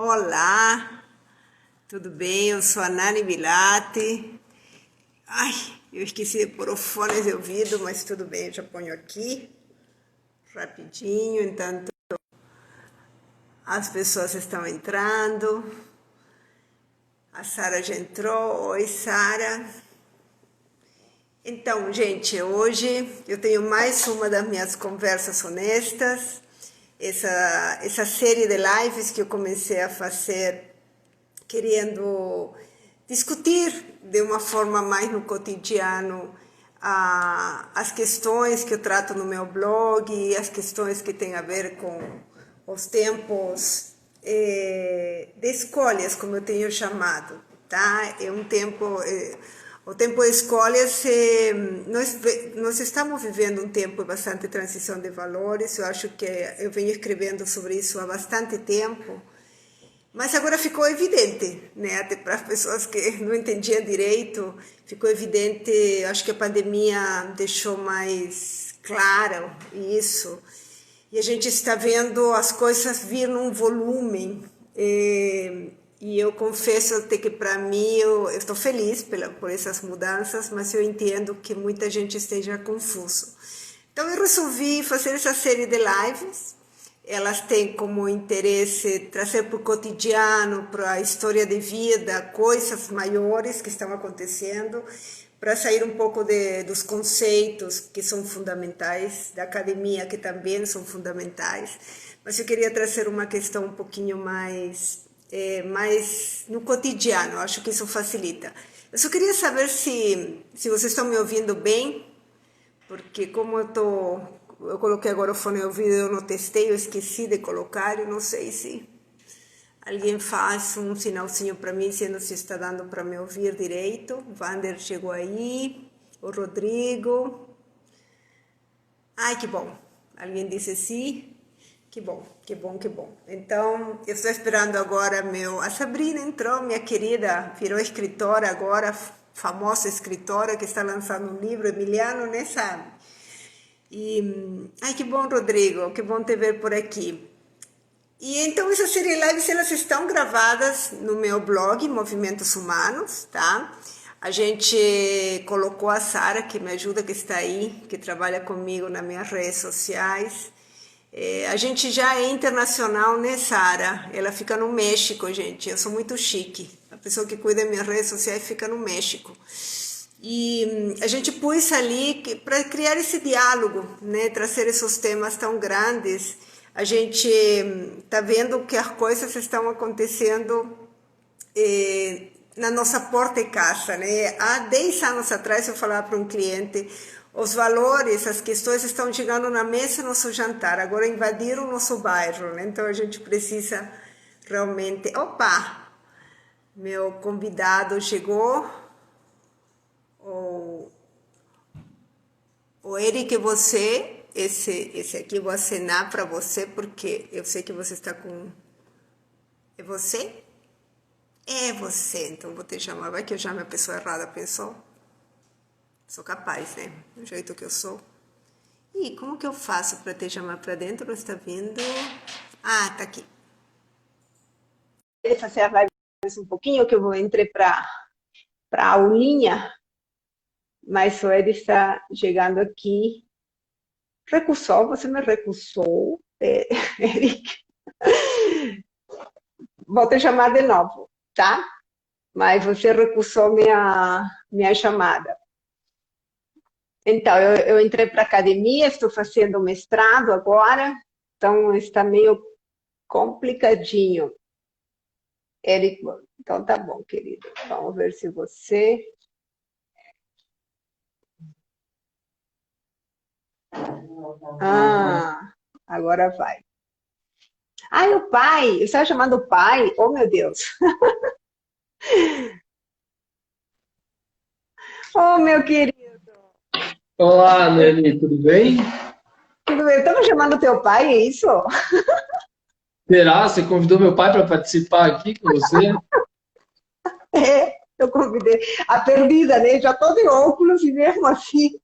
Olá, tudo bem? Eu sou a Nani Bilatti. Ai, eu esqueci de pôr o fone de ouvido, mas tudo bem, eu já ponho aqui rapidinho, enquanto as pessoas estão entrando. A Sara já entrou. Oi, Sara. Então, gente, hoje eu tenho mais uma das minhas conversas honestas. Essa série de lives que eu comecei a fazer querendo discutir de uma forma mais no cotidiano as questões que eu trato no meu blog e as questões que têm a ver com os tempos de escolhas, como eu tenho chamado, tá? É um tempo, o tempo de escolhas, nós estamos vivendo um tempo de bastante transição de valores. Eu acho que eu venho escrevendo sobre isso há bastante tempo. Mas agora ficou evidente, né? Até para as pessoas que não entendiam direito, ficou evidente. Acho que a pandemia deixou mais claro isso. E a gente está vendo as coisas vir num volume. E eu confesso até que para mim, eu estou feliz por essas mudanças, mas eu entendo que muita gente esteja confuso. Então eu resolvi fazer essa série de lives. Elas têm como interesse trazer para o cotidiano, para a história de vida, coisas maiores que estão acontecendo, para sair um pouco dos conceitos que são fundamentais, da academia que também são fundamentais. Mas eu queria trazer uma questão um pouquinho mais no cotidiano. Acho que isso facilita. Eu só queria saber se vocês estão me ouvindo bem, porque como eu coloquei agora o fone de ouvido, eu não testei, eu esqueci de colocar, eu não sei se alguém faz um sinalzinho para mim, dizendo se está dando para me ouvir direito. O Vander chegou aí, o Rodrigo. Ai, que bom. Alguém disse sim. Que bom, que bom, que bom. Então, eu estou esperando agora a Sabrina entrou, minha querida, virou escritora agora, famosa escritora que está lançando um livro, Emiliano, né, sabe? Ai, que bom, Rodrigo, que bom te ver por aqui. E então essas série lives, elas estão gravadas no meu blog, Movimentos Humanos, tá? A gente colocou a Sara, que me ajuda, que está aí, que trabalha comigo nas minhas redes sociais. A gente já é internacional, né, Sara? Ela fica no México, gente. Eu sou muito chique. A pessoa que cuida das minhas redes sociais fica no México. E a gente pôs ali para criar esse diálogo, né? Trazer esses temas tão grandes. A gente está vendo que as coisas estão acontecendo na nossa porta de casa, né? Há 10 anos atrás eu falava para um cliente: os valores, as questões estão chegando na mesa do nosso jantar, agora invadiram o nosso bairro, né? Então a gente precisa realmente... Opa! Meu convidado chegou. O Eric, esse aqui vou acenar para você, porque eu sei que você está com... É você? É você, então vou te chamar. Vai que eu chame a pessoa errada, pensou? Sou capaz, né? Do jeito que eu sou. E como que eu faço para te chamar para dentro? Não está vindo? Ah, tá aqui. Vou fazer a live um pouquinho, que eu vou entrar para a aulinha, mas o Ed está chegando aqui. Recusou, você me recusou, Eric. Vou te chamar de novo, tá? Mas você recusou minha chamada. Então, eu entrei para a academia, estou fazendo mestrado agora, então está meio complicadinho. Eric, então tá bom, querido. Vamos ver se você... Ah, agora vai. Ai, o pai! Eu estava chamando o pai? Oh, meu Deus! Oh, meu querido! Olá, Nelly, tudo bem? Tudo bem? Estamos chamando teu pai, é isso? Será? Você convidou meu pai para participar aqui com você? É, eu convidei. A perdida, né? Já estou de óculos e mesmo assim.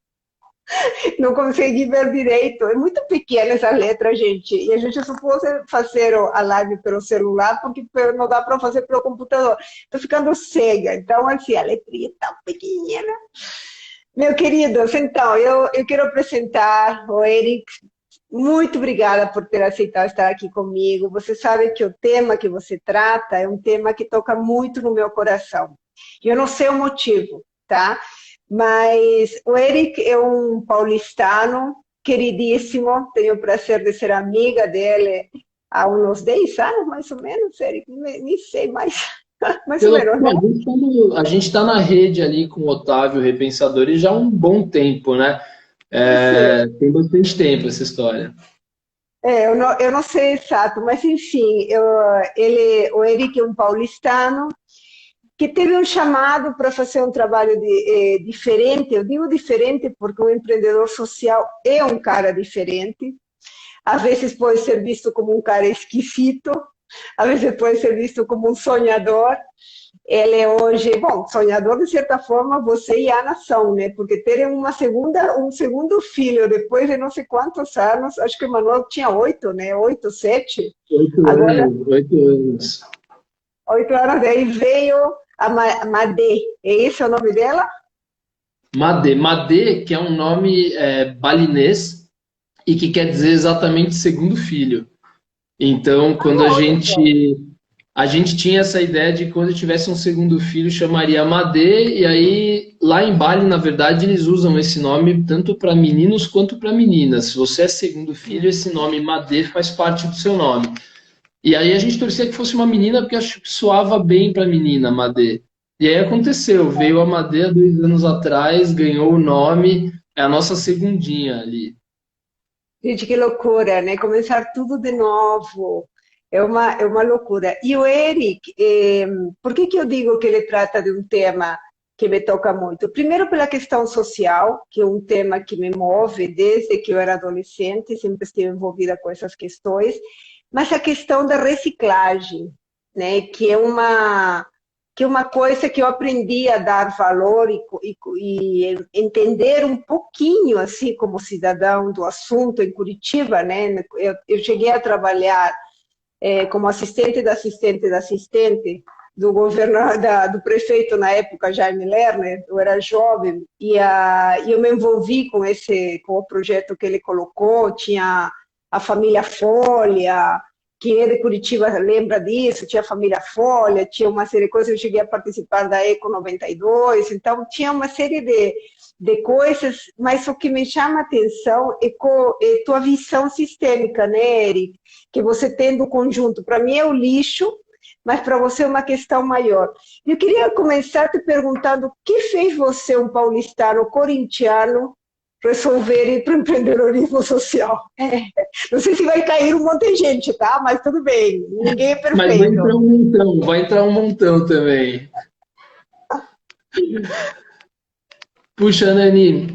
Não consegui ver direito. É muito pequena essa letra, gente. E a gente só pode fazer a live pelo celular, porque não dá para fazer pelo computador. Estou ficando cega. Então, assim, a letrinha é tão pequenina. Meu queridos, então, eu quero apresentar o Eric. Muito obrigada por ter aceitado estar aqui comigo. Você sabe que o tema que você trata é um tema que toca muito no meu coração. Eu não sei o motivo, tá? Mas o Eric é um paulistano queridíssimo. Tenho o prazer de ser amiga dele há uns 10 anos, mais ou menos, Eric. Nem sei mais, mais ou Pelo, menos, né? a gente tá na rede ali com o Otávio Repensadores já há um bom tempo, né? Isso. Tem bastante tempo essa história. Eu não sei exato, mas enfim, o Eric é um paulistano que teve um chamado para fazer um trabalho diferente. Eu digo diferente porque o empreendedor social é um cara diferente. Às vezes pode ser visto como um cara esquisito, às vezes pode ser visto como um sonhador. Ele é hoje, bom, sonhador de certa forma, você e a nação, né? Porque ter um segundo filho depois de não sei quantos anos, acho que o Manuel tinha 8, né? 8, 7. Oito Agora, anos, 8 anos. 8 anos, daí veio a Madê. É esse o nome dela? Madê. Madê, que é um nome balinês e que quer dizer exatamente segundo filho. Então, quando a gente tinha essa ideia de que quando eu tivesse um segundo filho, chamaria Madê, e aí lá em Bali, na verdade, eles usam esse nome tanto para meninos quanto para meninas. Se você é segundo filho, esse nome Madê faz parte do seu nome. E aí a gente torcia que fosse uma menina, porque acho que soava bem para menina, Madê. E aí aconteceu, veio a Madê há 2 anos atrás, ganhou o nome, é a nossa segundinha ali. Gente, que loucura, né? Começar tudo de novo. É uma loucura. E o Eric, por que que eu digo que ele trata de um tema que me toca muito? Primeiro, pela questão social, que é um tema que me move desde que eu era adolescente, sempre estive envolvida com essas questões, mas a questão da reciclagem, né? Que é uma coisa que eu aprendi a dar valor e entender um pouquinho, assim, como cidadão do assunto em Curitiba, né? Eu cheguei a trabalhar como assistente da assistente da assistente do governo do prefeito na época, Jaime Lerner. Eu era jovem e eu me envolvi com o projeto que ele colocou. Tinha a família Folha, quem é de Curitiba lembra disso, tinha a família Folha, tinha uma série de coisas. Eu cheguei a participar da Eco 92, então tinha uma série de coisas, mas o que me chama a atenção é tua visão sistêmica, né, Eric? Que você tem do conjunto. Para mim é o lixo, mas para você é uma questão maior. Eu queria começar te perguntando o que fez você, um paulistano corintiano, resolver ir para o empreendedorismo social. Não sei se vai cair um monte de gente, tá? Mas tudo bem, ninguém é Mas perfeito. vai entrar um montão também. Puxa, Nani,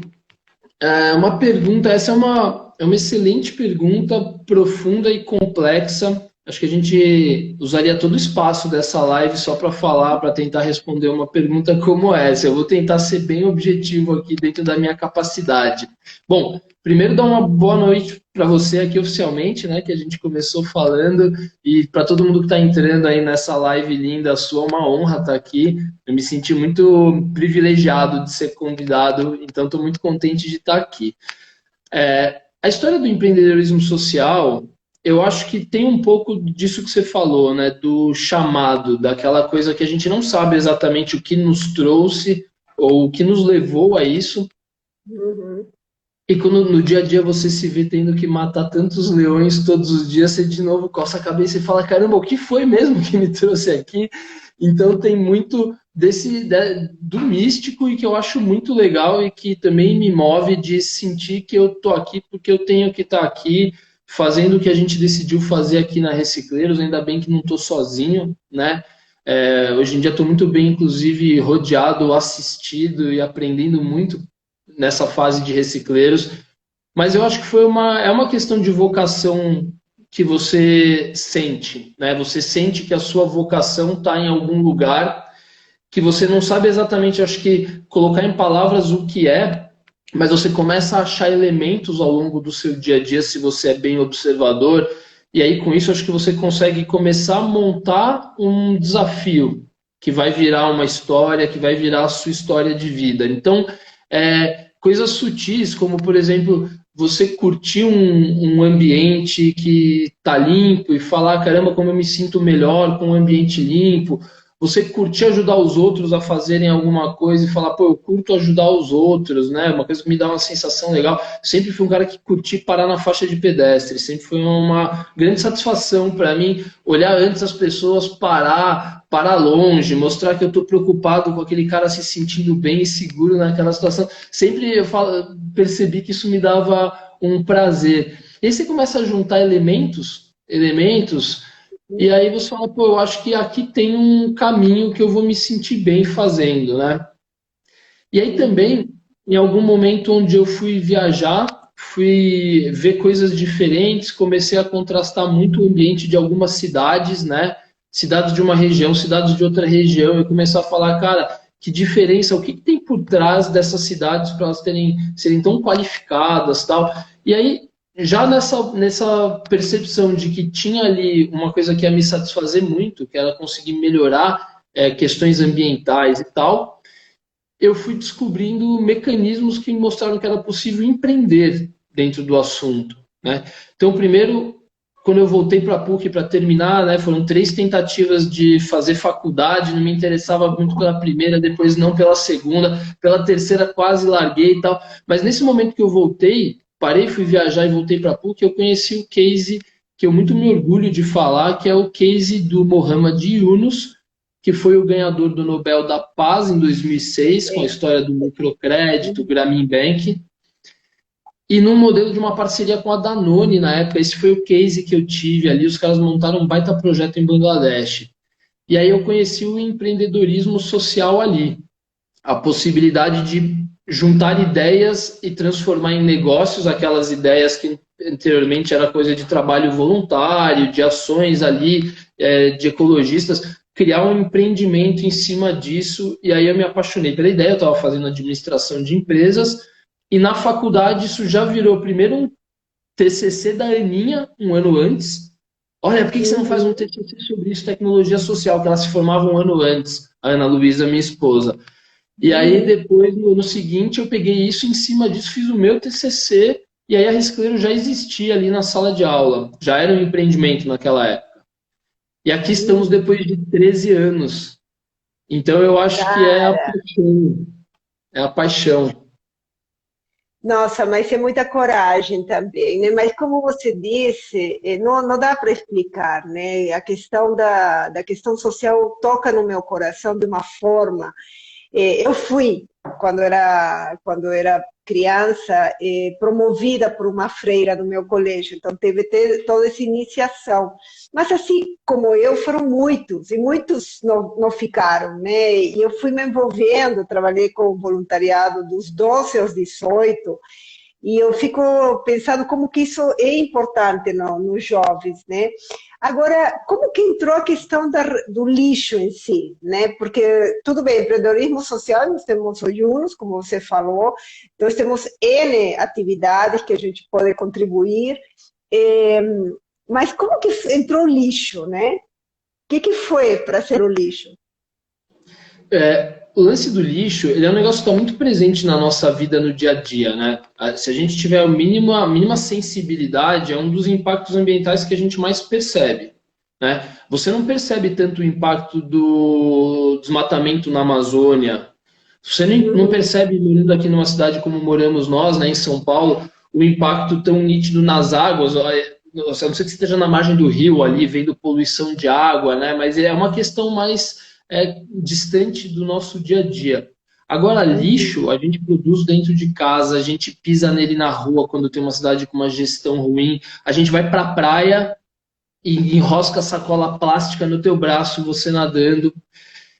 uma pergunta, essa é uma excelente pergunta, profunda e complexa. Acho que a gente usaria todo o espaço dessa live só para falar, para tentar responder uma pergunta como essa. Eu vou tentar ser bem objetivo aqui dentro da minha capacidade. Bom, primeiro dar uma boa noite para você aqui oficialmente, né? Que a gente começou falando, e para todo mundo que está entrando aí nessa live linda sua, é uma honra estar aqui. Eu me senti muito privilegiado de ser convidado, então estou muito contente de estar aqui. A história do empreendedorismo social, eu acho que tem um pouco disso que você falou, né? Do chamado, daquela coisa que a gente não sabe exatamente o que nos trouxe ou o que nos levou a isso. Uhum. E quando no dia a dia você se vê tendo que matar tantos leões todos os dias, você de novo coça a cabeça e fala: caramba, o que foi mesmo que me trouxe aqui? Então tem muito do místico, e que eu acho muito legal e que também me move de sentir que eu tô aqui porque eu tenho que estar aqui fazendo o que a gente decidiu fazer aqui na Recicleiros. Ainda bem que não estou sozinho, né? Hoje em dia estou muito bem, inclusive rodeado, assistido e aprendendo muito nessa fase de recicleiros, mas eu acho que é uma questão de vocação que você sente, né? Você sente que a sua vocação está em algum lugar que você não sabe exatamente, acho que colocar em palavras o que é, mas você começa a achar elementos ao longo do seu dia a dia, se você é bem observador, e aí com isso acho que você consegue começar a montar um desafio que vai virar uma história, que vai virar a sua história de vida. Então, coisas sutis, como por exemplo, você curtir um ambiente que está limpo e falar, caramba, como eu me sinto melhor com um ambiente limpo. Você curtir ajudar os outros a fazerem alguma coisa e falar, pô, eu curto ajudar os outros, né? Uma coisa que me dá uma sensação legal. Sempre fui um cara que curti parar na faixa de pedestre. Sempre foi uma grande satisfação para mim olhar antes as pessoas parar longe, mostrar que eu estou preocupado com aquele cara se sentindo bem e seguro naquela situação. Sempre percebi que isso me dava um prazer. E aí você começa a juntar elementos, e aí você fala, pô, eu acho que aqui tem um caminho que eu vou me sentir bem fazendo, né? E aí também, em algum momento onde eu fui viajar, fui ver coisas diferentes, comecei a contrastar muito o ambiente de algumas cidades, né? Cidades de uma região, cidades de outra região, e começar a falar, cara, que diferença, o que tem por trás dessas cidades para elas serem tão qualificadas, tal. E aí, já nessa percepção de que tinha ali uma coisa que ia me satisfazer muito, que era conseguir melhorar questões ambientais e tal, eu fui descobrindo mecanismos que me mostraram que era possível empreender dentro do assunto, né? Então, primeiro, quando eu voltei para a PUC para terminar, né, foram 3 tentativas de fazer faculdade, não me interessava muito pela primeira, depois não pela segunda, pela terceira quase larguei e tal. Mas nesse momento que eu voltei, parei, fui viajar e voltei para a PUC, eu conheci o case que eu muito me orgulho de falar, que é o case do Mohamed Yunus, que foi o ganhador do Nobel da Paz em 2006, com a história do microcrédito, Grameen Bank, e num modelo de uma parceria com a Danone na época. Esse foi o case que eu tive ali, os caras montaram um baita projeto em Bangladesh. E aí eu conheci o empreendedorismo social ali, a possibilidade de juntar ideias e transformar em negócios aquelas ideias que anteriormente era coisa de trabalho voluntário, de ações ali, de ecologistas, criar um empreendimento em cima disso, e aí eu me apaixonei pela ideia. Eu estava fazendo administração de empresas, e na faculdade isso já virou primeiro um TCC da Aninha, um ano antes. Olha, por que você não faz um TCC sobre isso, tecnologia social, que ela se formava um ano antes, a Ana Luísa, minha esposa. E aí depois, no seguinte, eu peguei isso, em cima disso fiz o meu TCC, e aí a Riscleiro já existia ali na sala de aula, já era um empreendimento naquela época. E aqui estamos depois de 13 anos. Então eu acho que é a Cara, paixão. É a paixão. nossa, mas é muita coragem também, né? Mas como você disse, não dá para explicar, né? A questão da questão social toca no meu coração de uma forma. Eu fui, quando era criança, promovida por uma freira do meu colégio, então teve toda essa iniciação. Mas assim como eu, foram muitos, e muitos não ficaram, né? E eu fui me envolvendo, trabalhei com voluntariado dos 12 aos 18, e eu fico pensando como que isso é importante nos jovens, né? Agora, como que entrou a questão do lixo em si, né? Porque, tudo bem, empreendedorismo social, nós temos o Yunus, como você falou, nós temos N atividades que a gente pode contribuir, eh, mas como que entrou o lixo, né? O que foi para ser o lixo? O lance do lixo, ele é um negócio que está muito presente na nossa vida no dia a dia, né? Se a gente tiver a mínima sensibilidade, é um dos impactos ambientais que a gente mais percebe, né? Você não percebe tanto o impacto do desmatamento na Amazônia, você não percebe, morando aqui numa cidade como moramos nós, né, em São Paulo, o impacto tão nítido nas águas. Nossa, eu não sei se esteja na margem do rio ali, vendo poluição de água, né? Mas é uma questão mais distante do nosso dia a dia. Agora, lixo, a gente produz dentro de casa, a gente pisa nele na rua quando tem uma cidade com uma gestão ruim, a gente vai para a praia e enrosca sacola plástica no teu braço, você nadando.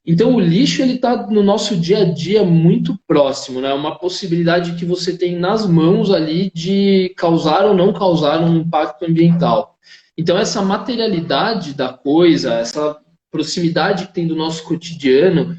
Então, o lixo ele está no nosso dia a dia muito próximo, né? Uma possibilidade que você tem nas mãos ali de causar ou não causar um impacto ambiental. Então, essa materialidade da coisa, essa proximidade que tem do nosso cotidiano,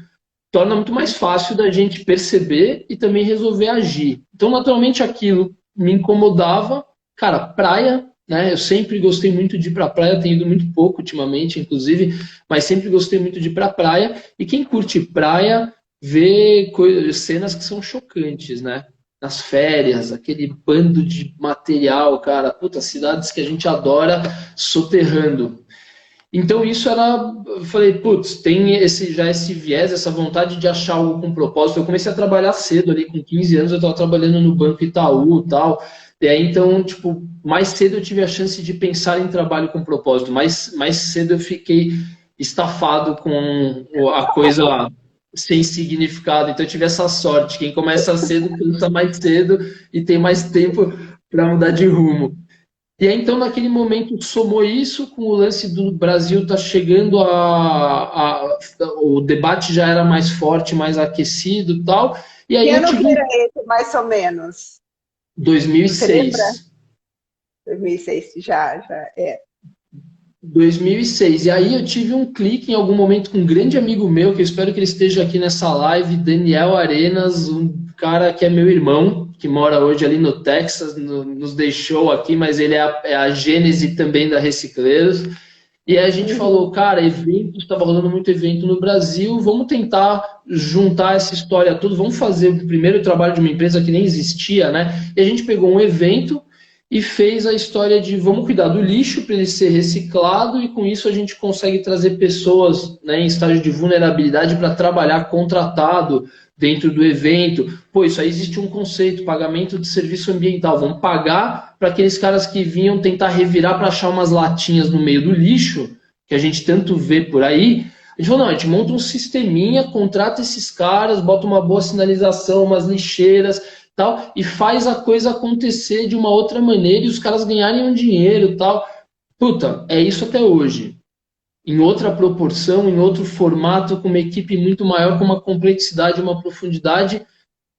torna muito mais fácil da gente perceber e também resolver agir. Então, naturalmente, aquilo me incomodava. Cara, praia, né? Eu sempre gostei muito de ir para praia, tenho ido muito pouco ultimamente, inclusive, mas sempre gostei muito de ir para praia. E quem curte praia vê cenas que são chocantes, né? Nas férias, aquele bando de material, cara, puta, cidades que a gente adora soterrando. Então isso era, eu falei, putz, tem esse viés, essa vontade de achar algo com propósito. Eu comecei a trabalhar cedo ali, com 15 anos eu estava trabalhando no Banco Itaú e tal. E aí então, tipo, mais cedo eu tive a chance de pensar em trabalho com propósito. Mais cedo eu fiquei estafado com a coisa sem significado. Então eu tive essa sorte. Quem começa cedo pensa mais cedo e tem mais tempo para mudar de rumo. E aí, então, naquele momento, somou isso com o lance do Brasil tá chegando o debate já era mais forte, mais aquecido e tal. E aí Que eu ano que tive era esse, mais ou menos? Você lembra? 2006. 2006, já é. 2006. E aí eu tive um clique em algum momento com um grande amigo meu, que eu espero que ele esteja aqui nessa live, Daniel Arenas, um cara que é meu irmão, que mora hoje ali no Texas, nos deixou aqui, mas ele é a gênese também da Recicleiros. E aí a gente Uhum. falou, cara, evento, estava rolando muito evento no Brasil, vamos tentar juntar essa história toda, vamos fazer o primeiro trabalho de uma empresa que nem existia, né? E a gente pegou um evento e fez a história de vamos cuidar do lixo para ele ser reciclado e com isso a gente consegue trazer pessoas, né, em estágio de vulnerabilidade para trabalhar contratado dentro do evento. Pô, isso aí existe um conceito, pagamento de serviço ambiental. Vamos pagar para aqueles caras que vinham tentar revirar para achar umas latinhas no meio do lixo, que a gente tanto vê por aí. A gente falou, não, a gente monta um sisteminha, contrata esses caras, bota uma boa sinalização, umas lixeiras, tal, e faz a coisa acontecer de uma outra maneira e os caras ganharem um dinheiro, tal. Puta, é isso até hoje. Em outra proporção, em outro formato, com uma equipe muito maior, com uma complexidade, uma profundidade,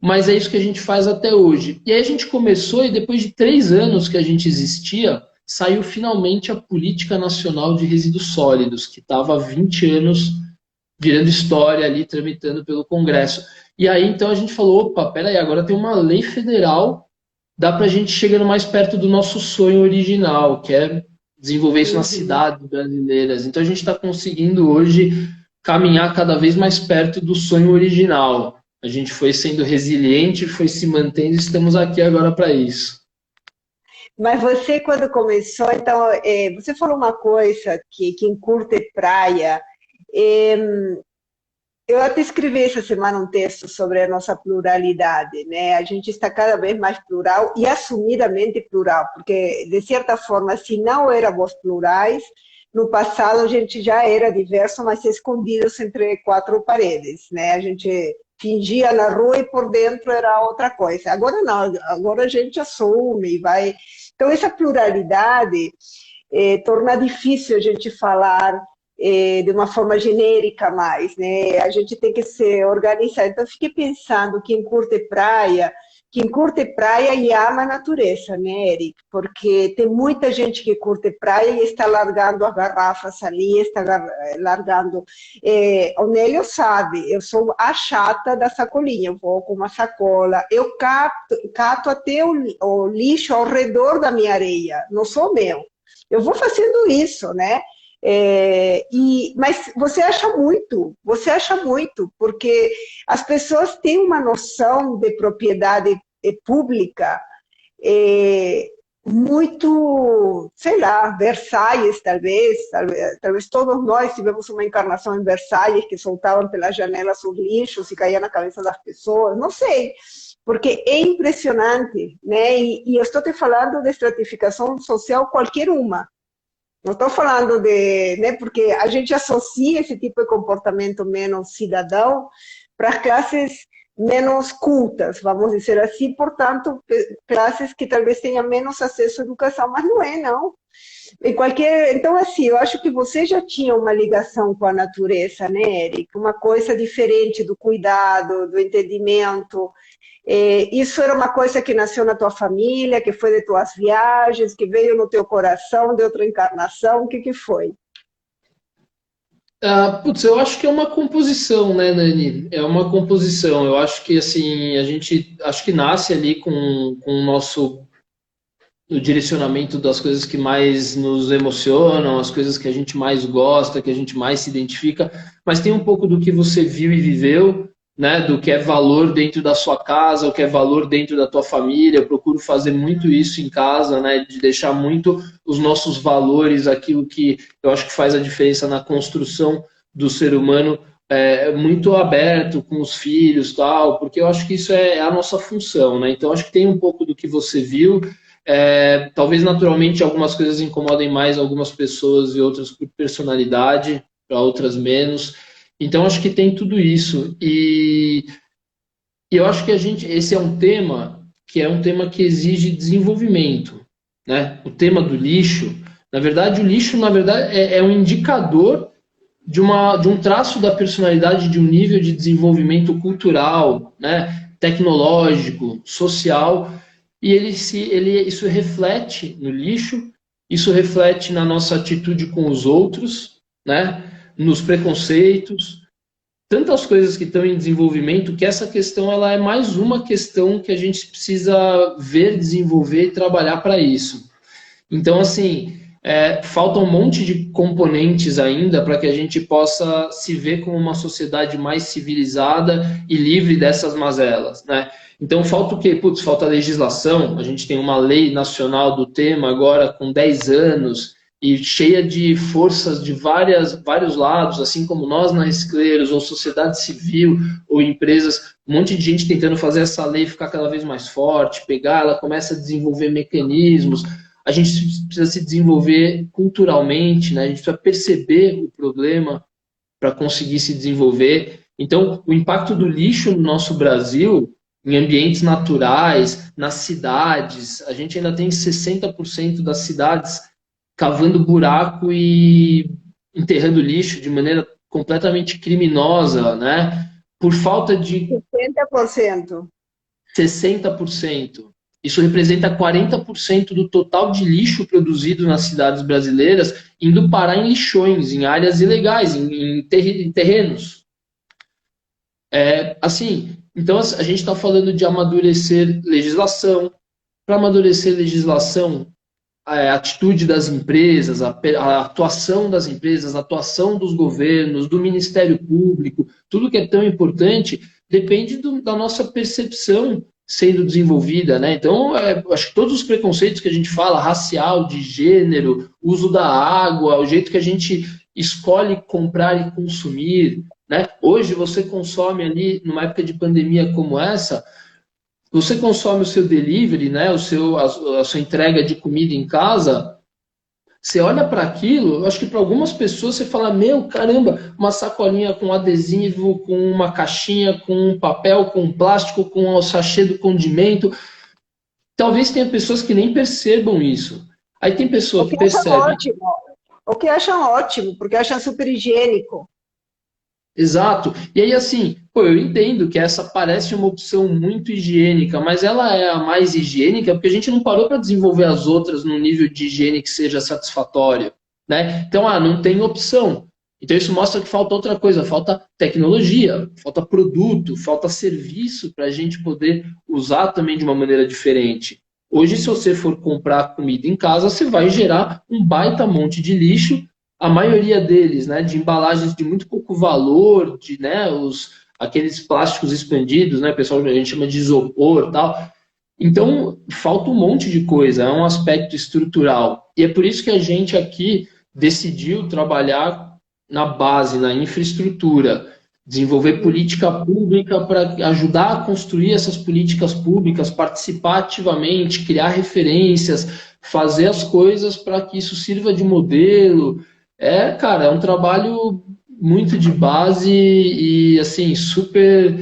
mas é isso que a gente faz até hoje. E aí a gente começou, e depois de 3 anos que a gente existia, saiu finalmente a Política Nacional de Resíduos Sólidos, que estava há 20 anos virando história ali, tramitando pelo Congresso. E aí, então, a gente falou, opa, peraí, agora tem uma lei federal, dá para a gente chegando mais perto do nosso sonho original, que é desenvolver isso nas Uhum. cidades brasileiras. Então, a gente está conseguindo hoje caminhar cada vez mais perto do sonho original. A gente foi sendo resiliente, foi se mantendo, e estamos aqui agora para isso. Mas você, quando começou, então, você falou uma coisa que quem curte praia, é, eu até escrevi essa semana um texto sobre a nossa pluralidade, né? A gente está cada vez mais plural e assumidamente plural, porque, de certa forma, se não éramos plurais, no passado a gente já era diverso, mas escondidos entre quatro paredes, né? A gente fingia na rua e por dentro era outra coisa. Agora não, agora a gente assume, vai. Então, essa pluralidade torna difícil a gente falar de uma forma genérica mais, né? A gente tem que se organizar. Então, eu fiquei pensando, quem curte praia e ama a natureza, né, Eric? Porque tem muita gente que curte praia e está largando as garrafas ali, está largando. O Nélio sabe, eu sou a chata da sacolinha, eu vou com uma sacola, eu cato até o lixo ao redor da minha areia, não sou meu. Eu vou fazendo isso, né? Mas você acha muito, porque as pessoas têm uma noção de propriedade pública é, muito, sei lá, Versalhes, talvez todos nós tivemos uma encarnação em Versalhes que soltavam pelas janelas os lixos e caía na cabeça das pessoas, não sei, porque é impressionante, né? E eu estou te falando de estratificação social qualquer uma. Não estou falando de, né, porque a gente associa esse tipo de comportamento menos cidadão para as classes menos cultas, vamos dizer assim, portanto, classes que talvez tenham menos acesso à educação, mas não é, não. Então, assim, eu acho que você já tinha uma ligação com a natureza, né, Eric? Uma coisa diferente do cuidado, do entendimento. Isso era uma coisa que nasceu na tua família, que foi de tuas viagens, que veio no teu coração de outra encarnação, o que foi? Putz, eu acho que é uma composição, né, Nani? É uma composição. Eu acho que assim, a gente acho que nasce ali com o nosso o direcionamento das coisas que mais nos emocionam, as coisas que a gente mais gosta, que a gente mais se identifica, mas tem um pouco do que você viu e viveu, né, do que é valor dentro da sua casa, o que é valor dentro da tua família. Eu procuro fazer muito isso em casa, né, de deixar muito os nossos valores, aquilo que eu acho que faz a diferença na construção do ser humano, muito aberto com os filhos, tal, porque eu acho que isso é a nossa função, né? Então acho que tem um pouco do que você viu. Talvez naturalmente algumas coisas incomodem mais algumas pessoas e outras por personalidade, para outras menos. Então acho que tem tudo isso. E eu acho que esse é um tema que que exige desenvolvimento, né? O tema do lixo, na verdade, o lixo, na verdade, é um indicador de um traço da personalidade, de um nível de desenvolvimento cultural, né? Tecnológico, social, e isso reflete no lixo, isso reflete na nossa atitude com os outros, né? Nos preconceitos, tantas coisas que estão em desenvolvimento, que essa questão ela é mais uma questão que a gente precisa ver, desenvolver e trabalhar para isso. Então, assim, falta um monte de componentes ainda para que a gente possa se ver como uma sociedade mais civilizada e livre dessas mazelas, né? Então, falta o quê? Putz, falta legislação. A gente tem uma lei nacional do tema agora com 10 anos e cheia de forças de vários lados, assim como nós na Recicleiros, ou sociedade civil, ou empresas, um monte de gente tentando fazer essa lei ficar cada vez mais forte, pegar, ela começa a desenvolver mecanismos. A gente precisa se desenvolver culturalmente, né? A gente precisa perceber o problema para conseguir se desenvolver. Então, o impacto do lixo no nosso Brasil, em ambientes naturais, nas cidades, a gente ainda tem 60% das cidades cavando buraco e enterrando lixo de maneira completamente criminosa, né? Por falta de 60%. 60%. Isso representa 40% do total de lixo produzido nas cidades brasileiras indo parar em lixões, em áreas ilegais, em terrenos. Assim, então a gente está falando de amadurecer legislação. Para amadurecer legislação, a atitude das empresas, a atuação das empresas, a atuação dos governos, do Ministério Público, tudo que é tão importante depende da nossa percepção sendo desenvolvida, né? Então, acho que todos os preconceitos que a gente fala, racial, de gênero, uso da água, o jeito que a gente escolhe comprar e consumir, né? Hoje você consome ali, numa época de pandemia como essa, você consome o seu delivery, né, a sua entrega de comida em casa, você olha para aquilo, eu acho que para algumas pessoas você fala, meu, caramba, uma sacolinha com adesivo, com uma caixinha, com um papel, com um plástico, com o sachê do condimento. Talvez tenha pessoas que nem percebam isso. Aí tem O pessoa que que acham percebe. ótimo. O que acham ótimo, porque acham super higiênico. Exato. E aí, assim, pô, eu entendo que essa parece uma opção muito higiênica, mas ela é a mais higiênica porque a gente não parou para desenvolver as outras num nível de higiene que seja satisfatório, né? Então, não tem opção. Então, isso mostra que falta outra coisa, falta tecnologia, falta produto, falta serviço para a gente poder usar também de uma maneira diferente. Hoje, se você for comprar comida em casa, você vai gerar um baita monte de lixo, a maioria deles, né, de embalagens de muito pouco valor, de, né, aqueles plásticos expandidos, né, pessoal, a gente chama de isopor, tal. Então, falta um monte de coisa, é um aspecto estrutural. E é por isso que a gente aqui decidiu trabalhar na base, na infraestrutura, desenvolver política pública para ajudar a construir essas políticas públicas, participar ativamente, criar referências, fazer as coisas para que isso sirva de modelo. Cara, é um trabalho muito de base e, assim, super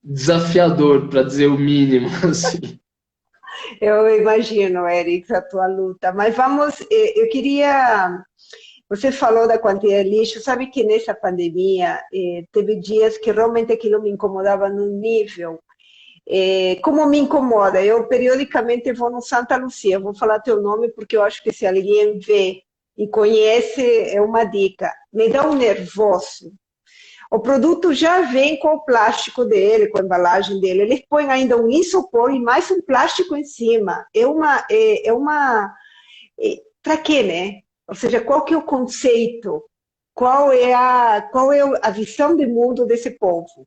desafiador, para dizer o mínimo, assim. Eu imagino, Eric, a tua luta. Mas vamos, eu queria. Você falou da quantidade de lixo. Sabe que nessa pandemia teve dias que realmente aquilo me incomodava num nível. Como me incomoda? Eu periodicamente vou no Santa Luzia. Vou falar teu nome porque eu acho que se alguém vê e conhece, é uma dica, me dá um nervoso. O produto já vem com o plástico dele, com a embalagem dele. Eles põem ainda um isopor e mais um plástico em cima. Para quê, né? Ou seja, qual que é o conceito? Qual é a visão de mundo desse povo?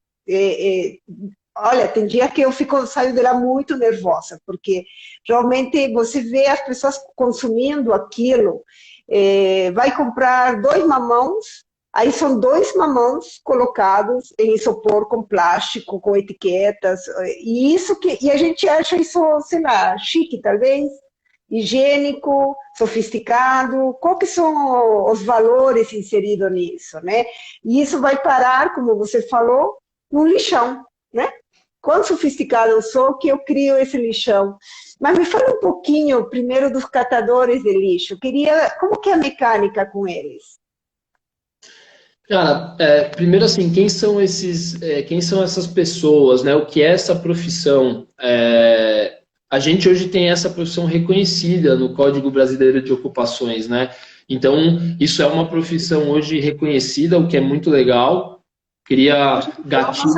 Olha, tem dia que saio de lá muito nervosa, porque realmente você vê as pessoas consumindo aquilo, vai comprar 2 mamões, aí são 2 mamões colocados em isopor com plástico, com etiquetas, e a gente acha isso, sei lá, chique talvez, higiênico, sofisticado. Qual que são os valores inseridos nisso, né? E isso vai parar, como você falou, num lixão, né? Quão sofisticado eu sou que eu crio esse lixão. Mas me fala um pouquinho primeiro dos catadores de lixo. Como que é a mecânica com eles? Cara, primeiro assim, quem são essas pessoas, né? O que é essa profissão? A gente hoje tem essa profissão reconhecida no Código Brasileiro de Ocupações, né? Então, isso é uma profissão hoje reconhecida, o que é muito legal. Cria gatilhos.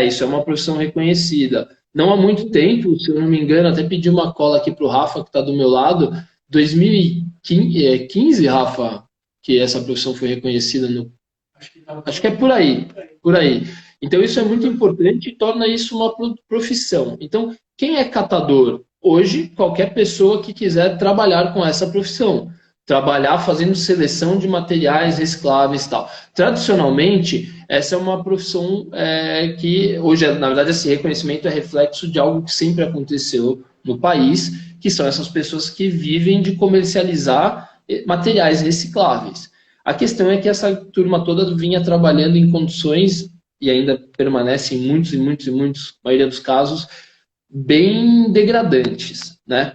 Isso é uma profissão reconhecida. Não há muito tempo, se eu não me engano, até pedi uma cola aqui para o Rafa, que está do meu lado, 2015, Rafa, que essa profissão foi reconhecida no. Acho que é por aí, por aí. Então, isso é muito importante e torna isso uma profissão. Então, quem é catador? Hoje, qualquer pessoa que quiser trabalhar com essa profissão. Trabalhar fazendo seleção de materiais recicláveis e tal. Tradicionalmente, essa é uma profissão que, hoje, na verdade, esse reconhecimento é reflexo de algo que sempre aconteceu no país, que são essas pessoas que vivem de comercializar materiais recicláveis. A questão é que essa turma toda vinha trabalhando em condições, e ainda permanece em muitos, maioria dos casos, bem degradantes, né?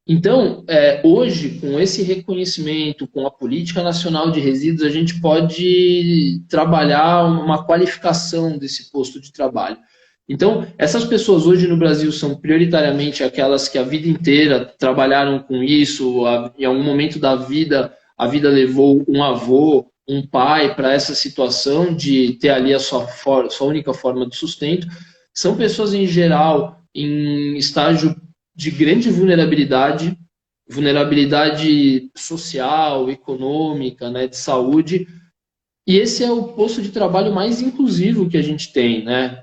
Então, hoje, com esse reconhecimento, com a Política Nacional de Resíduos, a gente pode trabalhar uma qualificação desse posto de trabalho. Então, essas pessoas hoje no Brasil são prioritariamente aquelas que a vida inteira trabalharam com isso, em algum momento da vida, a vida levou um avô, um pai para essa situação de ter ali a sua única forma de sustento. São pessoas, em geral, em estágio de grande vulnerabilidade social, econômica, né, de saúde, e esse é o posto de trabalho mais inclusivo que a gente tem, né?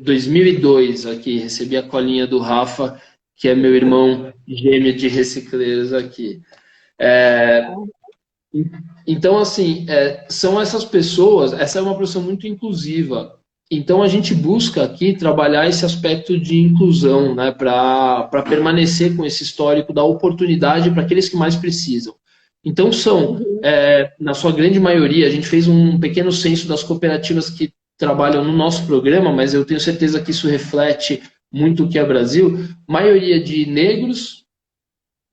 2002 aqui, recebi a colinha do Rafa, que é meu irmão gêmeo de recicleiros aqui. Então, assim, são essas pessoas, essa é uma profissão muito inclusiva. Então, a gente busca aqui trabalhar esse aspecto de inclusão, né, para permanecer com esse histórico da oportunidade para aqueles que mais precisam. Então, na sua grande maioria, a gente fez um pequeno censo das cooperativas que trabalham no nosso programa, mas eu tenho certeza que isso reflete muito o que é Brasil. Maioria de negros,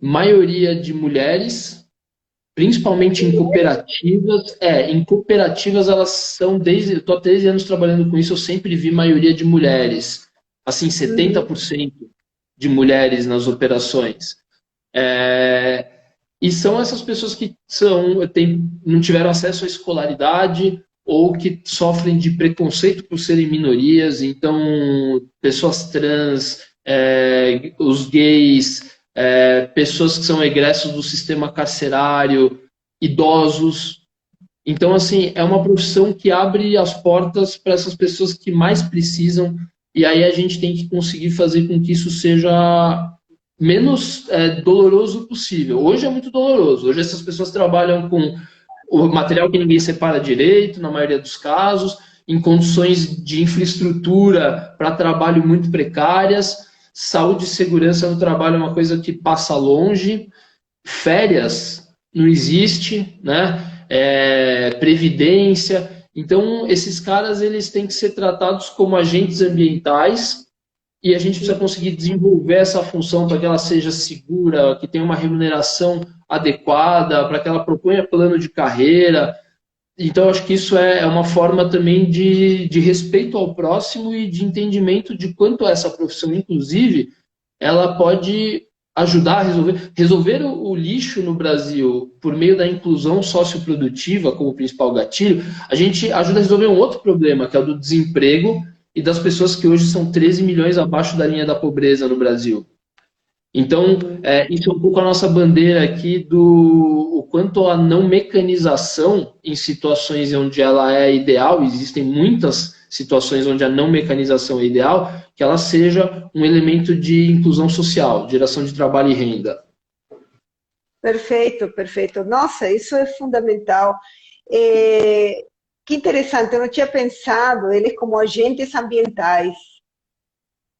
maioria de mulheres, principalmente em cooperativas. Em cooperativas elas são, eu estou há 13 anos trabalhando com isso, eu sempre vi maioria de mulheres, assim, 70% de mulheres nas operações. E são essas pessoas que não tiveram acesso à escolaridade ou que sofrem de preconceito por serem minorias. Então, pessoas trans, os gays, pessoas que são egressos do sistema carcerário, idosos. Então, assim, é uma profissão que abre as portas para essas pessoas que mais precisam, e aí a gente tem que conseguir fazer com que isso seja menos doloroso possível. Hoje é muito doloroso. Hoje essas pessoas trabalham com o material que ninguém separa direito, na maioria dos casos, em condições de infraestrutura para trabalho muito precárias. Saúde e segurança no trabalho é uma coisa que passa longe. Férias não existe, né? Previdência. Então, esses caras eles têm que ser tratados como agentes ambientais, e a gente precisa conseguir desenvolver essa função para que ela seja segura, que tenha uma remuneração adequada, para que ela proponha plano de carreira. Então, acho que isso é uma forma também de respeito ao próximo e de entendimento de quanto essa profissão, inclusive, ela pode ajudar a resolver o lixo no Brasil por meio da inclusão socioprodutiva como principal gatilho, a gente ajuda a resolver um outro problema, que é o do desemprego e das pessoas que hoje são 13 milhões abaixo da linha da pobreza no Brasil. Então, isso é um pouco a nossa bandeira aqui do o quanto a não mecanização em situações onde ela é ideal, existem muitas situações onde a não mecanização é ideal, que ela seja um elemento de inclusão social, geração de trabalho e renda. Perfeito, perfeito. Nossa, isso é fundamental. Que interessante, eu não tinha pensado eles como agentes ambientais.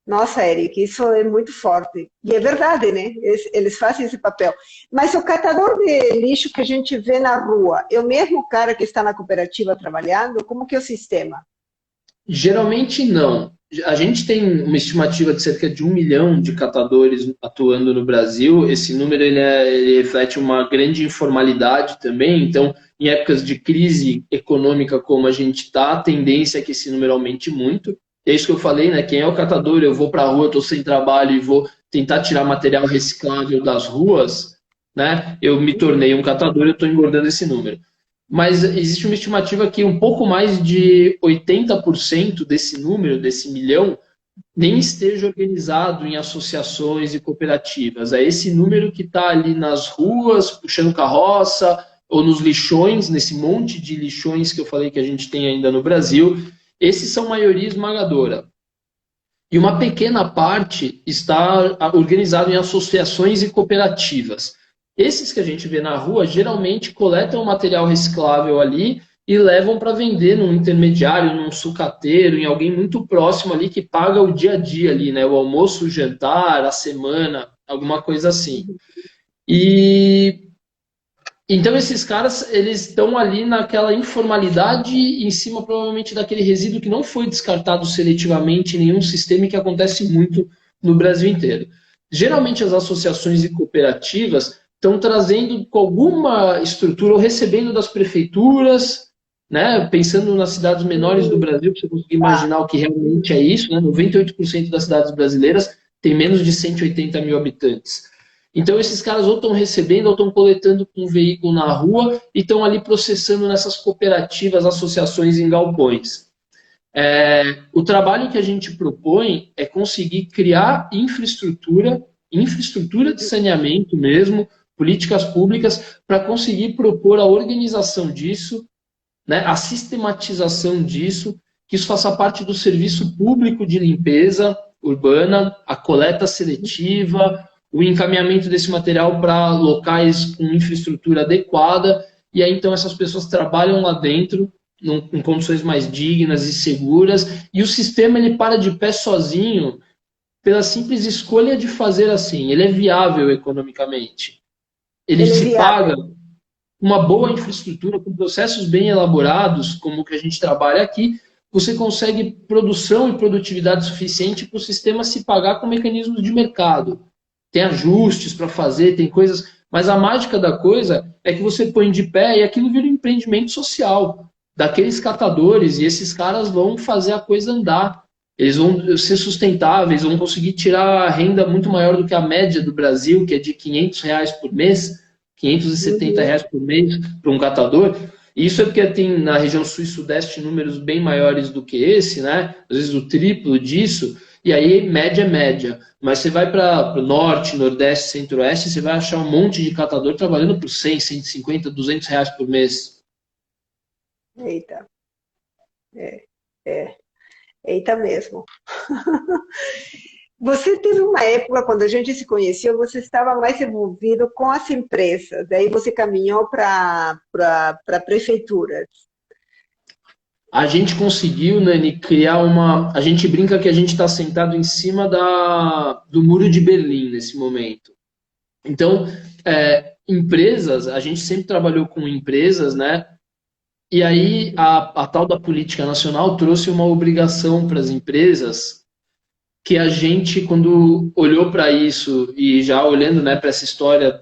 Nossa, Eric, isso é muito forte. E é verdade, né? Eles fazem esse papel. Mas o catador de lixo que a gente vê na rua é o mesmo cara que está na cooperativa trabalhando? Como que é o sistema? Geralmente não. A gente tem uma estimativa de cerca de 1 milhão de catadores atuando no Brasil. Esse número ele reflete uma grande informalidade também. Então, em épocas de crise econômica como a gente está, a tendência é que esse número aumente muito. É isso que eu falei, né? Quem é o catador? Eu vou para a rua, estou sem trabalho e vou tentar tirar material reciclável das ruas, né? Eu me tornei um catador, eu estou engordando esse número. Mas existe uma estimativa que um pouco mais de 80% desse número, desse milhão, nem esteja organizado em associações e cooperativas. É esse número que está ali nas ruas, puxando carroça, ou nos lixões, nesse monte de lixões que eu falei que a gente tem ainda no Brasil. Esses são maioria esmagadora. E uma pequena parte está organizada em associações e cooperativas. Esses que a gente vê na rua, geralmente coletam material reciclável ali e levam para vender num intermediário, num sucateiro, em alguém muito próximo ali que paga o dia a dia ali, né? O almoço, o jantar, a semana, alguma coisa assim. E então esses caras, eles estão ali naquela informalidade em cima provavelmente daquele resíduo que não foi descartado seletivamente em nenhum sistema e que acontece muito no Brasil inteiro. Geralmente as associações e cooperativas estão trazendo com alguma estrutura ou recebendo das prefeituras, né? Pensando nas cidades menores do Brasil, para você conseguir imaginar o que realmente é isso, né? 98% das cidades brasileiras tem menos de 180 mil habitantes. Então, esses caras ou estão recebendo ou estão coletando com um veículo na rua e estão ali processando nessas cooperativas, associações em galpões. O trabalho que a gente propõe é conseguir criar infraestrutura de saneamento mesmo, políticas públicas, para conseguir propor a organização disso, né, a sistematização disso, que isso faça parte do serviço público de limpeza urbana, a coleta seletiva, o encaminhamento desse material para locais com infraestrutura adequada, e aí então essas pessoas trabalham lá dentro em condições mais dignas e seguras, e o sistema ele para de pé sozinho pela simples escolha de fazer assim. Ele é viável economicamente. Ele se paga uma boa infraestrutura, com processos bem elaborados, como o que a gente trabalha aqui, você consegue produção e produtividade suficiente para o sistema se pagar com mecanismos de mercado. Tem ajustes para fazer, tem coisas, mas a mágica da coisa é que você põe de pé e aquilo vira um empreendimento social daqueles catadores, e esses caras vão fazer a coisa andar. Eles vão ser sustentáveis, vão conseguir tirar a renda muito maior do que a média do Brasil, que é de R$ 500 por mês, R$ 570 por mês para um catador. E isso é porque tem na região sul e sudeste números bem maiores do que esse, né? Às vezes o triplo disso, e aí média é média. Mas você vai para o norte, nordeste, centro-oeste, você vai achar um monte de catador trabalhando por 100, 150, R$ 200 por mês. Eita. Eita mesmo. Você teve uma época, quando a gente se conheceu, você estava mais envolvido com as empresas, daí você caminhou para prefeituras. A gente conseguiu, Nani, criar uma... A gente brinca que a gente está sentado em cima do muro de Berlim nesse momento. Então, empresas, a gente sempre trabalhou com empresas, né? E aí a tal da política nacional trouxe uma obrigação para as empresas que a gente, quando olhou para isso e já olhando, né, para essa história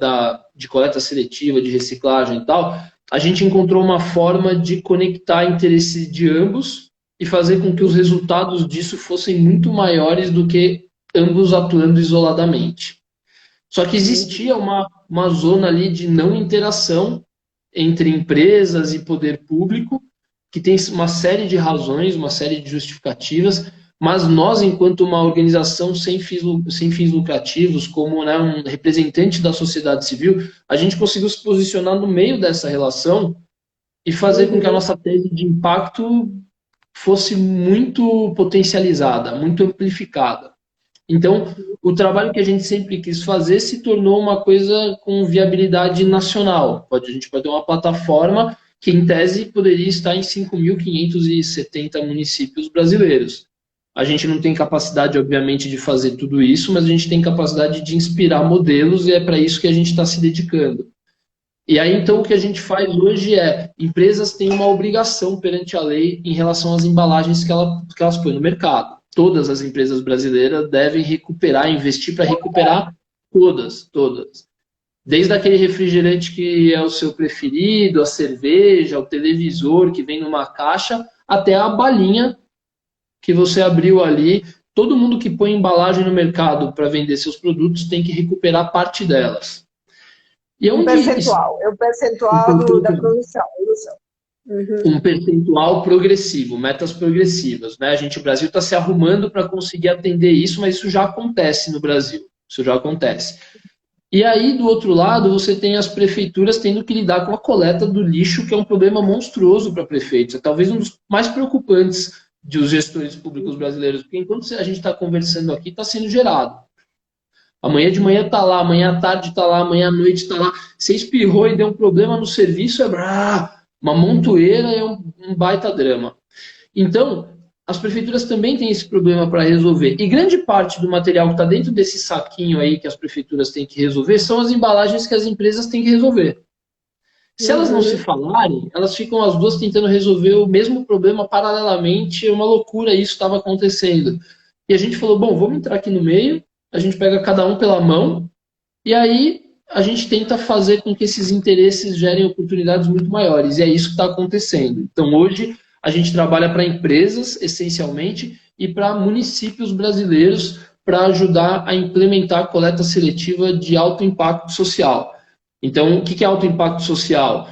de coleta seletiva, de reciclagem e tal, a gente encontrou uma forma de conectar interesse de ambos e fazer com que os resultados disso fossem muito maiores do que ambos atuando isoladamente. Só que existia uma zona ali de não interação entre empresas e poder público, que tem uma série de razões, uma série de justificativas, mas nós, enquanto uma organização sem fins lucrativos, como, né, um representante da sociedade civil, a gente conseguiu se posicionar no meio dessa relação e fazer com que a nossa tese de impacto fosse muito potencializada, muito amplificada. Então, o trabalho que a gente sempre quis fazer se tornou uma coisa com viabilidade nacional. A gente pode ter uma plataforma que, em tese, poderia estar em 5.570 municípios brasileiros. A gente não tem capacidade, obviamente, de fazer tudo isso, mas a gente tem capacidade de inspirar modelos e é para isso que a gente está se dedicando. E aí, então, o que a gente faz hoje é, empresas têm uma obrigação perante a lei em relação às embalagens que elas põem no mercado. Todas as empresas brasileiras devem recuperar, investir para recuperar todas. Desde aquele refrigerante que é o seu preferido, a cerveja, o televisor que vem numa caixa, até a balinha que você abriu ali. Todo mundo que põe embalagem no mercado para vender seus produtos tem que recuperar parte delas. E é um percentual, é o percentual da produção. Um percentual progressivo, metas progressivas, né? O Brasil está se arrumando para conseguir atender isso, mas isso já acontece no Brasil. Isso já acontece. E aí, do outro lado, você tem as prefeituras tendo que lidar com a coleta do lixo, que é um problema monstruoso para prefeitos. É talvez um dos mais preocupantes dos gestores públicos brasileiros, porque enquanto a gente está conversando aqui, está sendo gerado. Amanhã de manhã está lá, amanhã à tarde está lá, amanhã à noite está lá. Você espirrou e deu um problema no serviço, é uma montoeira, é um baita drama. Então, as prefeituras também têm esse problema para resolver. E grande parte do material que está dentro desse saquinho aí que as prefeituras têm que resolver são as embalagens que as empresas têm que resolver. Se elas não se falarem, elas ficam as duas tentando resolver o mesmo problema paralelamente. É uma loucura, isso estava acontecendo. E a gente falou, bom, vamos entrar aqui no meio, a gente pega cada um pela mão, e aí a gente tenta fazer com que esses interesses gerem oportunidades muito maiores. E é isso que está acontecendo. Então, hoje, a gente trabalha para empresas, essencialmente, e para municípios brasileiros para ajudar a implementar a coleta seletiva de alto impacto social. Então, o que é alto impacto social?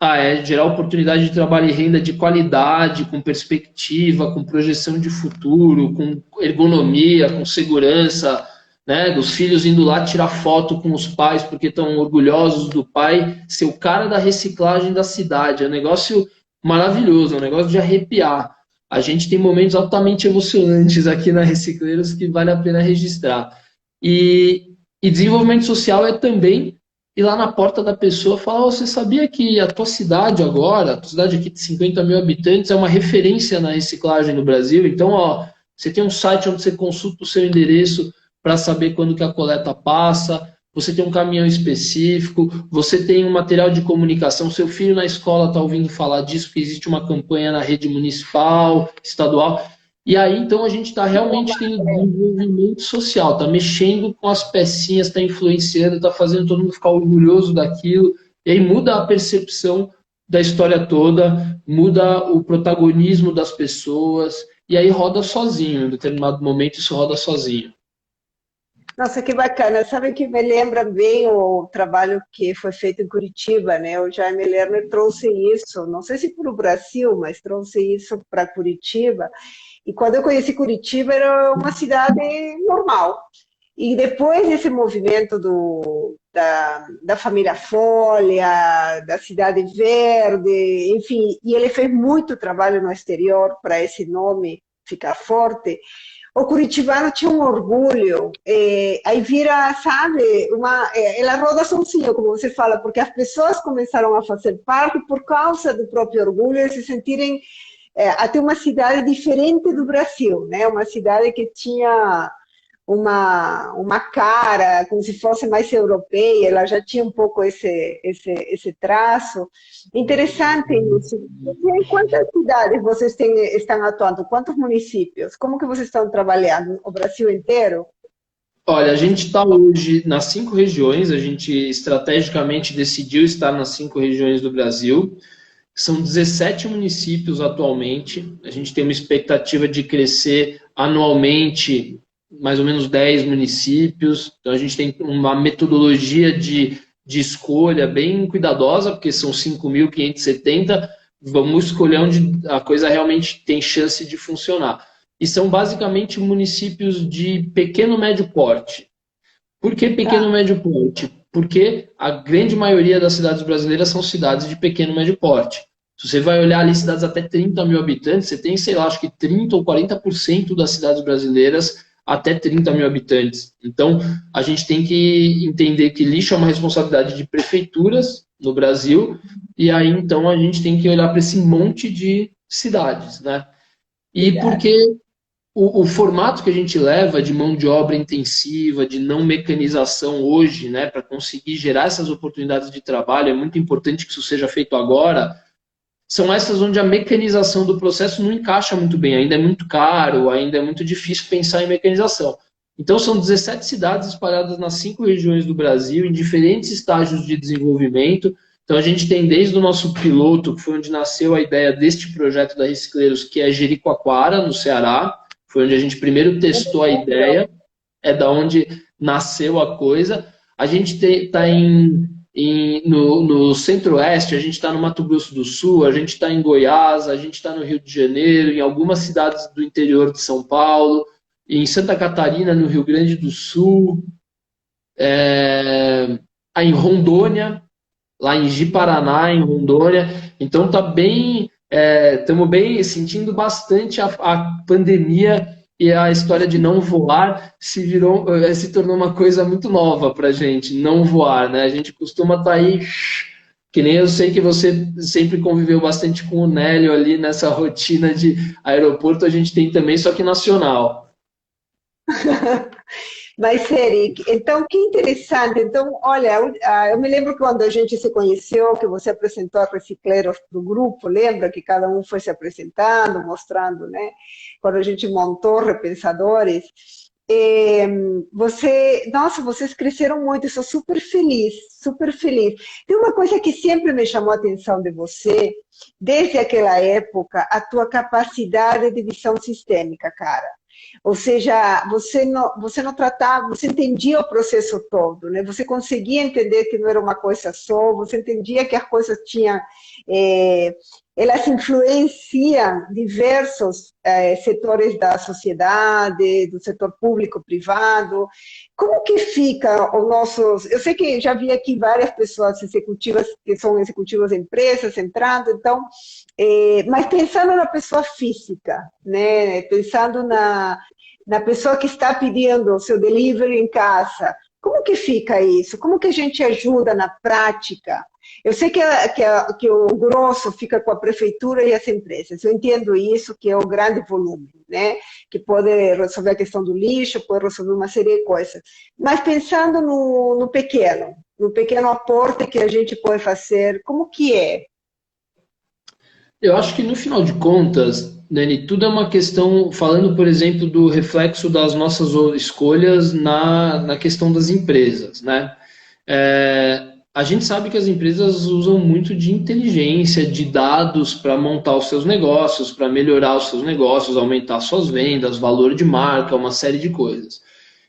É gerar oportunidade de trabalho e renda de qualidade, com perspectiva, com projeção de futuro, com ergonomia, com segurança, né, dos filhos indo lá tirar foto com os pais porque estão orgulhosos do pai ser o cara da reciclagem da cidade. É um negócio maravilhoso, é um negócio de arrepiar. A gente tem momentos altamente emocionantes aqui na Recicleiros que vale a pena registrar. E desenvolvimento social é também ir lá na porta da pessoa e falar, você sabia que a tua cidade agora, a tua cidade aqui de 50 mil habitantes, é uma referência na reciclagem no Brasil? Então, você tem um site onde você consulta o seu endereço para saber quando que a coleta passa, você tem um caminhão específico, você tem um material de comunicação, seu filho na escola está ouvindo falar disso, porque existe uma campanha na rede municipal, estadual, e aí então a gente está realmente tendo desenvolvimento social, está mexendo com as pecinhas, está influenciando, está fazendo todo mundo ficar orgulhoso daquilo, e aí muda a percepção da história toda, muda o protagonismo das pessoas, e aí roda sozinho, em determinado momento isso roda sozinho. Nossa, que bacana. Sabe que me lembra bem o trabalho que foi feito em Curitiba, né? O Jaime Lerner trouxe isso, não sei se para o Brasil, mas trouxe isso para Curitiba. E quando eu conheci Curitiba, era uma cidade normal. E depois desse movimento da família Folha, da Cidade Verde, enfim, e ele fez muito trabalho no exterior para esse nome ficar forte. O curitibano tinha um orgulho, aí vira, sabe, ela roda sozinha, como você fala, porque as pessoas começaram a fazer parte por causa do próprio orgulho e se sentirem até uma cidade diferente do Brasil, né? Uma cidade que tinha uma cara como se fosse mais europeia, ela já tinha um pouco esse traço. Interessante isso. E em quantas cidades vocês estão atuando? Quantos municípios? Como que vocês estão trabalhando? O Brasil inteiro? Olha, a gente está hoje nas 5 regiões, a gente estrategicamente decidiu estar nas 5 regiões do Brasil. São 17 municípios atualmente, a gente tem uma expectativa de crescer anualmente mais ou menos 10 municípios. Então, a gente tem uma metodologia de escolha bem cuidadosa, porque são 5.570. Vamos escolher onde a coisa realmente tem chance de funcionar. E são basicamente municípios de pequeno médio porte. Por que pequeno médio porte? Porque a grande maioria das cidades brasileiras são cidades de pequeno médio porte. Se você vai olhar ali cidades até 30 mil habitantes, você tem, sei lá, acho que 30 ou 40% das cidades brasileiras até 30 mil habitantes. Então, a gente tem que entender que lixo é uma responsabilidade de prefeituras no Brasil, e aí, então, a gente tem que olhar para esse monte de cidades, né? E porque o formato que a gente leva de mão de obra intensiva, de não mecanização hoje, né, para conseguir gerar essas oportunidades de trabalho, é muito importante que isso seja feito agora, são essas onde a mecanização do processo não encaixa muito bem, ainda é muito caro, ainda é muito difícil pensar em mecanização. Então, são 17 cidades espalhadas nas 5 regiões do Brasil, em diferentes estágios de desenvolvimento. Então, a gente tem desde o nosso piloto, que foi onde nasceu a ideia deste projeto da Recicleiros, que é Jericoacoara, no Ceará. Foi onde a gente primeiro testou a ideia, é da onde nasceu a coisa. A gente está no Centro-Oeste, a gente está no Mato Grosso do Sul, a gente está em Goiás, a gente está no Rio de Janeiro, em algumas cidades do interior de São Paulo, em Santa Catarina, no Rio Grande do Sul, em Rondônia, lá em Ji-Paraná, em Rondônia. Então tá bem, estamos bem sentindo bastante a pandemia, e a história de não voar se tornou uma coisa muito nova para a gente, não voar, né? A gente costuma estar aí, que nem eu sei que você sempre conviveu bastante com o Nélio ali nessa rotina de aeroporto, a gente tem também, só que nacional. Mas, Eric, então, que interessante. Então, olha, eu me lembro que quando a gente se conheceu, que você apresentou a Recicleiros para o grupo, lembra que cada um foi se apresentando, mostrando, né? Quando a gente montou Repensadores, nossa, vocês cresceram muito, eu sou super feliz, super feliz. Tem uma coisa que sempre me chamou a atenção de você, desde aquela época, a tua capacidade de visão sistêmica, cara. Ou seja, você não tratava, você entendia o processo todo, né? Você conseguia entender que não era uma coisa só, você entendia que as coisas tinham, elas influenciam diversos setores da sociedade, do setor público, privado. Como que fica o nosso... Eu sei que já vi aqui várias pessoas executivas, que são executivas de empresas entrando, então... mas pensando na pessoa física, né? Pensando na pessoa que está pedindo o seu delivery em casa, como que fica isso? Como que a gente ajuda na prática? Eu sei que o grosso fica com a prefeitura e as empresas, eu entendo isso, que é o grande volume, né? Que pode resolver a questão do lixo, pode resolver uma série de coisas. Mas pensando no pequeno aporte que a gente pode fazer, como que é? Eu acho que no final de contas, Dani, tudo é uma questão, falando, por exemplo, do reflexo das nossas escolhas na questão das empresas, né? A gente sabe que as empresas usam muito de inteligência, de dados para montar os seus negócios, para melhorar os seus negócios, aumentar suas vendas, valor de marca, uma série de coisas.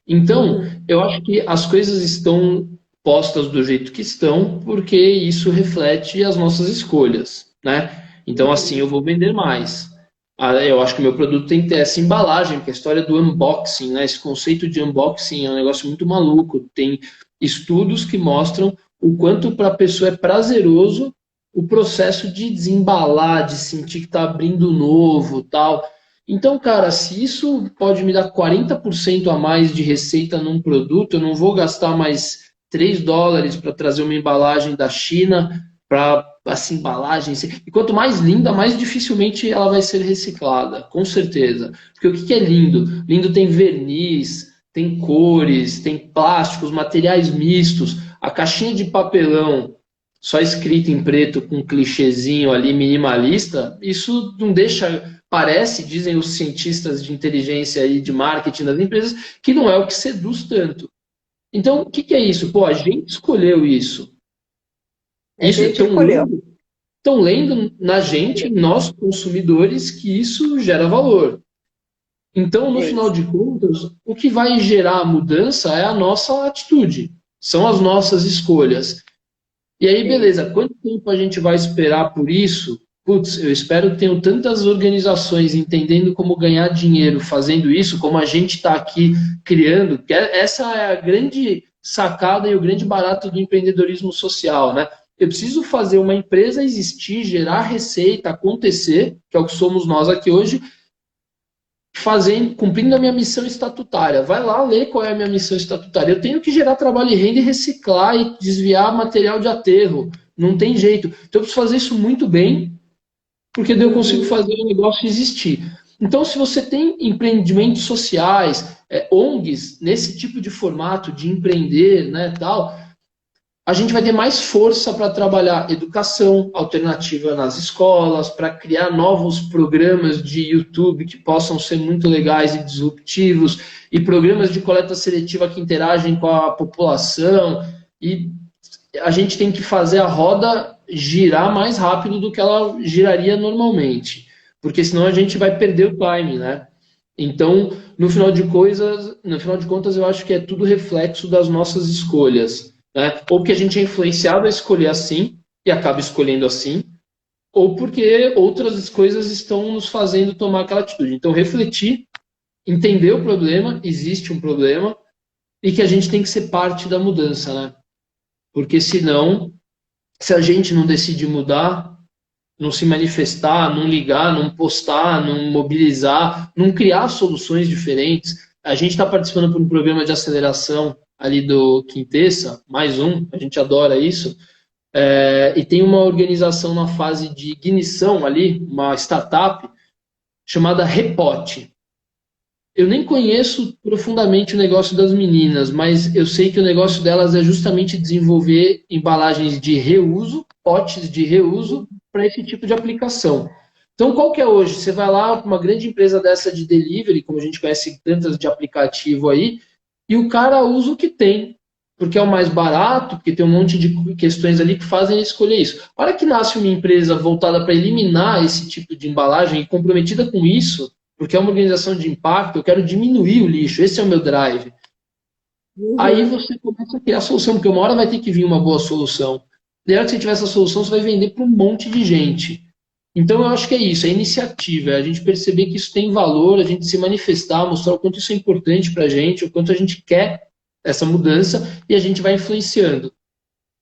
Então, eu acho que as coisas estão postas do jeito que estão, porque isso reflete as nossas escolhas, né? Então, assim, eu vou vender mais. Eu acho que o meu produto tem que ter essa embalagem, porque a história do unboxing, né? Esse conceito de unboxing é um negócio muito maluco. Tem estudos que mostram o quanto para a pessoa é prazeroso o processo de desembalar, de sentir que está abrindo novo, tal. Então, cara, se isso pode me dar 40% a mais de receita num produto, eu não vou gastar mais $3 para trazer uma embalagem da China para essa embalagem. E quanto mais linda, mais dificilmente ela vai ser reciclada, com certeza. Porque o que é lindo? Lindo tem verniz, tem cores, tem plásticos, materiais mistos. A caixinha de papelão só escrita em preto com um clichêzinho ali minimalista, isso não deixa... Parece, dizem os cientistas de inteligência e de marketing das empresas, que não é o que seduz tanto. Então, o que é isso? Pô, a gente escolheu isso. Isso estão lendo na gente, nós consumidores, que isso gera valor. Então, no final de contas, o que vai gerar a mudança é a nossa atitude, são as nossas escolhas. E aí, beleza, quanto tempo a gente vai esperar por isso? Putz, eu espero que tenham tantas organizações entendendo como ganhar dinheiro fazendo isso, como a gente está aqui criando, que essa é a grande sacada e o grande barato do empreendedorismo social, né? Eu preciso fazer uma empresa existir, gerar receita, acontecer, que é o que somos nós aqui hoje, fazendo, cumprindo a minha missão estatutária. Vai lá ler qual é a minha missão estatutária. Eu tenho que gerar trabalho e renda e reciclar e desviar material de aterro. Não tem jeito. Então eu preciso fazer isso muito bem, porque daí eu consigo fazer o negócio existir. Então, se você tem empreendimentos sociais, ONGs, nesse tipo de formato de empreender, né, tal, a gente vai ter mais força para trabalhar educação alternativa nas escolas, para criar novos programas de YouTube que possam ser muito legais e disruptivos, e programas de coleta seletiva que interagem com a população. E a gente tem que fazer a roda girar mais rápido do que ela giraria normalmente, porque senão a gente vai perder o time, né? Então, no final de contas, eu acho que é tudo reflexo das nossas escolhas, né? Ou que a gente é influenciado a escolher assim e acaba escolhendo assim, ou porque outras coisas estão nos fazendo tomar aquela atitude. Então, refletir, entender o problema, existe um problema, e que a gente tem que ser parte da mudança, né? Porque senão, se a gente não decide mudar, não se manifestar, não ligar, não postar, não mobilizar, não criar soluções diferentes. A gente está participando de um programa de aceleração ali do Quintessa, mais um, a gente adora isso, e tem uma organização na fase de ignição ali, uma startup, chamada Repote. Eu nem conheço profundamente o negócio das meninas, mas eu sei que o negócio delas é justamente desenvolver embalagens de reuso, potes de reuso, para esse tipo de aplicação. Então, qual que é hoje? Você vai lá, uma grande empresa dessa de delivery, como a gente conhece tantas de aplicativo aí, e o cara usa o que tem, porque é o mais barato, porque tem um monte de questões ali que fazem ele escolher isso. A hora que nasce uma empresa voltada para eliminar esse tipo de embalagem e comprometida com isso, porque é uma organização de impacto, eu quero diminuir o lixo, esse é o meu drive. Aí você começa a criar a solução, porque uma hora vai ter que vir uma boa solução. E a hora que você tiver essa solução, você vai vender para um monte de gente. Então eu acho que é isso, é iniciativa, é a gente perceber que isso tem valor, a gente se manifestar, mostrar o quanto isso é importante para a gente, o quanto a gente quer essa mudança e a gente vai influenciando.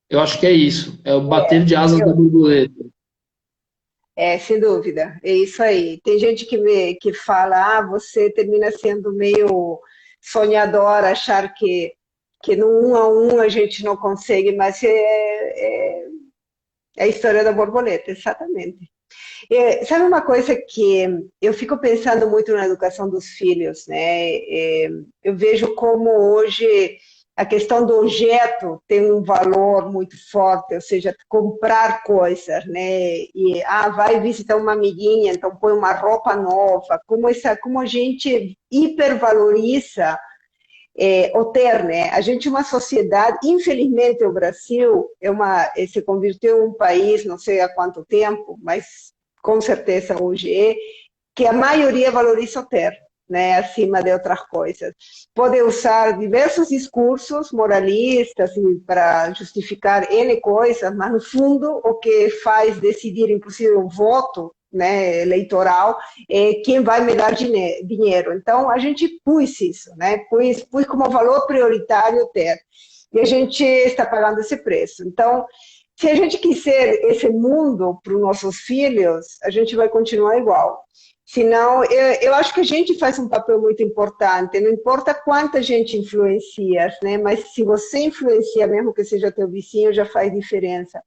Eu acho que é isso, é o bater de asas da borboleta. Sem dúvida, é isso aí. Tem gente que fala, você termina sendo meio sonhador, achar que no um a um a gente não consegue, mas é a história da borboleta, exatamente. Sabe uma coisa que eu fico pensando muito na educação dos filhos, né? Eu vejo como hoje a questão do objeto tem um valor muito forte, ou seja, comprar coisas, né? E vai visitar uma amiguinha, então põe uma roupa nova, como a gente hipervaloriza o ter, né? A gente é uma sociedade, infelizmente o Brasil se converteu em um país, não sei há quanto tempo, mas com certeza hoje que a maioria valoriza o ter, né, acima de outras coisas. Pode usar diversos discursos moralistas para justificar N coisas, mas no fundo o que faz decidir, inclusive o voto, né, eleitoral, quem vai me dar dinheiro. Então, a gente pôs isso, né, pôs como valor prioritário ter. E a gente está pagando esse preço. Então, se a gente quiser esse mundo para os nossos filhos, a gente vai continuar igual. Senão, eu acho que a gente faz um papel muito importante, não importa quanta gente influencia, né? Mas se você influencia, mesmo que seja teu vizinho, já faz diferença.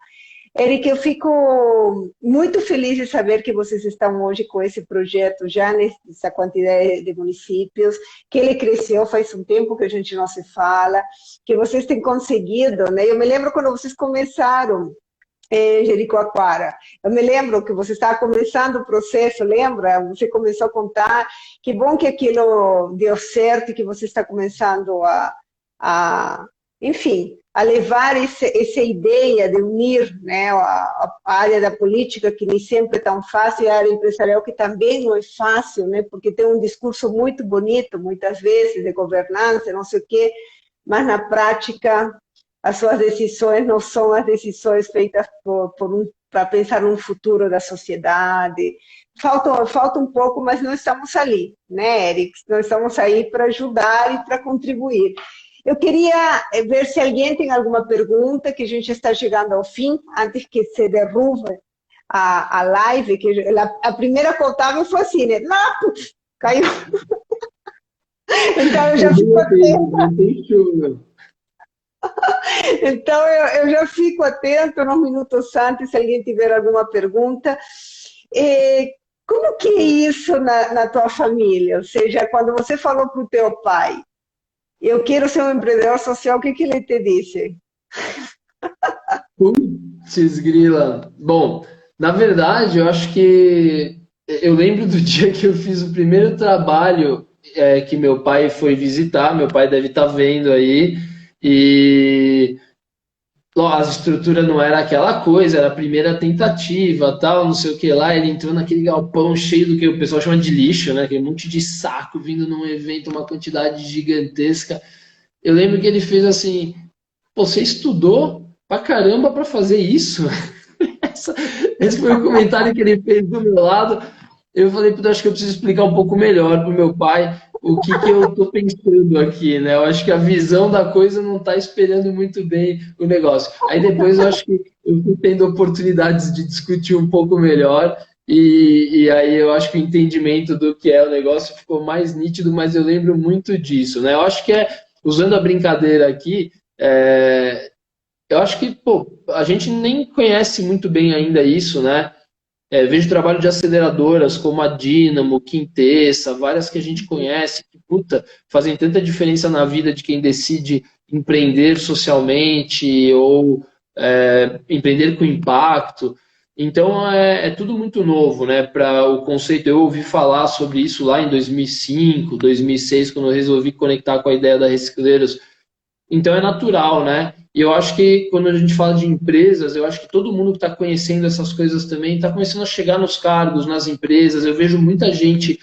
Eric, eu fico muito feliz de saber que vocês estão hoje com esse projeto, já nessa quantidade de municípios, que ele cresceu faz um tempo que a gente não se fala, que vocês têm conseguido, né? Eu me lembro quando vocês começaram em Jericoacoara. Eu me lembro que você estava começando o processo, lembra? Você começou a contar, que bom que aquilo deu certo e que você está começando enfim, a levar essa ideia de unir, né, a área da política, que nem sempre é tão fácil, e a área empresarial, que também não é fácil, né, porque tem um discurso muito bonito, muitas vezes, de governança, não sei o quê, mas na prática as suas decisões não são as decisões feitas para pensar no futuro da sociedade. Falta um pouco, mas nós estamos ali, né, Eric? Nós estamos aí para ajudar e para contribuir. Eu queria ver se alguém tem alguma pergunta, que a gente está chegando ao fim, antes que se derrube a live, que a primeira contável foi assim, né? Não, putz, caiu. Então eu já fico atenta. Então eu já fico atento nos minutos antes, se alguém tiver alguma pergunta. Como que é isso na tua família? Ou seja, quando você falou para o teu pai, eu quero ser um empreendedor social, o que ele te disse? Putz, grila. Bom, na verdade, eu acho que eu lembro do dia que eu fiz o primeiro trabalho que meu pai foi visitar. Meu pai deve estar vendo aí. E a estrutura não era aquela coisa, era a primeira tentativa, tal, não sei o que lá. Ele entrou naquele galpão cheio do que o pessoal chama de lixo, né? Aquele monte de saco vindo num evento, uma quantidade gigantesca. Eu lembro que ele fez assim: Pô, você estudou pra caramba pra fazer isso? Esse foi o comentário que ele fez do meu lado. Eu falei, acho que eu preciso explicar um pouco melhor pro meu pai o que eu tô pensando aqui, né? Eu acho que a visão da coisa não tá espelhando muito bem o negócio. Aí depois eu acho que eu fui tendo oportunidades de discutir um pouco melhor e aí eu acho que o entendimento do que é o negócio ficou mais nítido, mas eu lembro muito disso, né? Eu acho que usando a brincadeira aqui, eu acho que, pô, a gente nem conhece muito bem ainda isso, né? Vejo trabalho de aceleradoras como a Dynamo, Quintessa, várias que a gente conhece, que, puta, fazem tanta diferença na vida de quem decide empreender socialmente ou empreender com impacto. Então, é tudo muito novo, né? Para o conceito, eu ouvi falar sobre isso lá em 2005, 2006, quando eu resolvi conectar com a ideia da Recicleiros. Então é natural, né? E eu acho que quando a gente fala de empresas, eu acho que todo mundo que está conhecendo essas coisas também está começando a chegar nos cargos, nas empresas. Eu vejo muita gente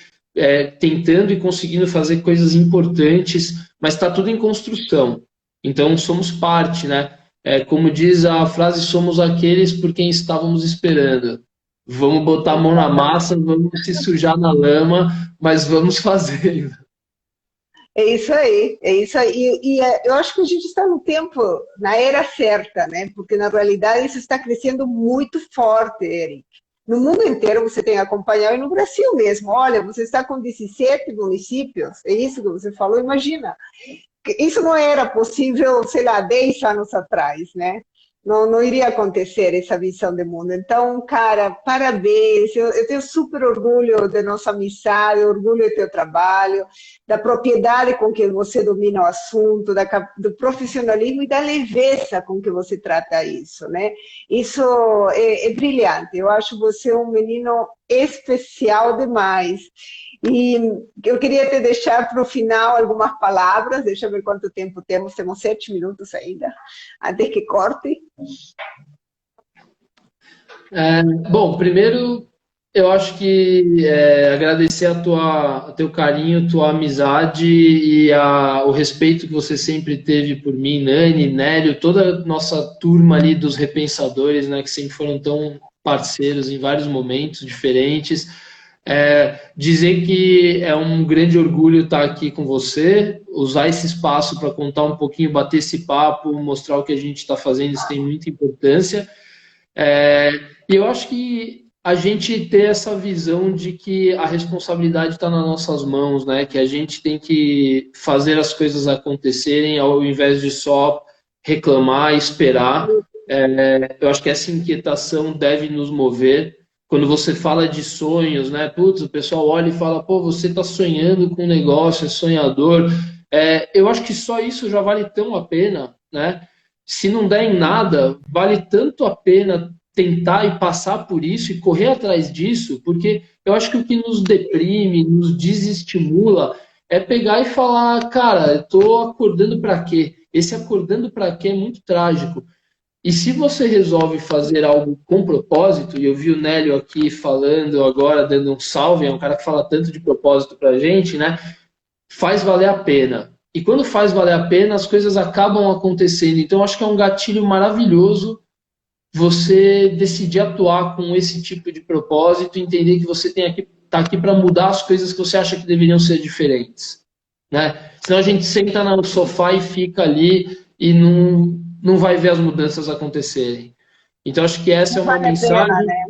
tentando e conseguindo fazer coisas importantes, mas está tudo em construção. Então somos parte, né? Como diz a frase, somos aqueles por quem estávamos esperando. Vamos botar a mão na massa, vamos se sujar na lama, mas vamos fazendo. É isso aí, é isso aí. Eu acho que a gente está no tempo, na era certa, né? Porque na realidade isso está crescendo muito forte, Eric. No mundo inteiro você tem acompanhado, e no Brasil mesmo. Olha, você está com 17 municípios, é isso que você falou, imagina. Isso não era possível, sei lá, 10 anos atrás, né? Não iria acontecer essa visão de mundo. Então, cara, parabéns. Eu tenho super orgulho da nossa amizade, orgulho do teu trabalho, da propriedade com que você domina o assunto, do profissionalismo e da leveza com que você trata isso, né? Isso é brilhante. Eu acho você um menino especial demais. E eu queria te deixar para o final algumas palavras. Deixa eu ver quanto tempo temos. Temos 7 minutos ainda, antes que corte. Bom, primeiro eu acho que agradecer a teu carinho, tua amizade e o respeito que você sempre teve por mim, Nani, Nélio, toda a nossa turma ali dos repensadores, né, que sempre foram tão parceiros em vários momentos diferentes. Dizer que é um grande orgulho estar aqui com você, usar esse espaço para contar um pouquinho, bater esse papo, mostrar o que a gente está fazendo, isso tem muita importância. E eu acho que a gente ter essa visão de que a responsabilidade está nas nossas mãos, né? Que a gente tem que fazer as coisas acontecerem ao invés de só reclamar, esperar. Eu acho que essa inquietação deve nos mover. Quando você fala de sonhos, né? Putz, o pessoal olha e fala, pô, você está sonhando com um negócio, é sonhador. Eu acho que só isso já vale tão a pena, né? Se não der em nada, vale tanto a pena tentar e passar por isso e correr atrás disso, porque eu acho que o que nos deprime, nos desestimula, é pegar e falar, cara, eu tô acordando para quê? Esse acordando para quê é muito trágico. E se você resolve fazer algo com propósito, e eu vi o Nélio aqui falando agora, dando um salve, é um cara que fala tanto de propósito para a gente, né? Faz valer a pena. E quando faz valer a pena, as coisas acabam acontecendo. Então, acho que é um gatilho maravilhoso você decidir atuar com esse tipo de propósito, entender que você tá aqui para mudar as coisas que você acha que deveriam ser diferentes, né? Senão a gente senta no sofá e fica ali e não vai ver as mudanças acontecerem. Então, acho que essa é uma Vale a pena, mensagem. né?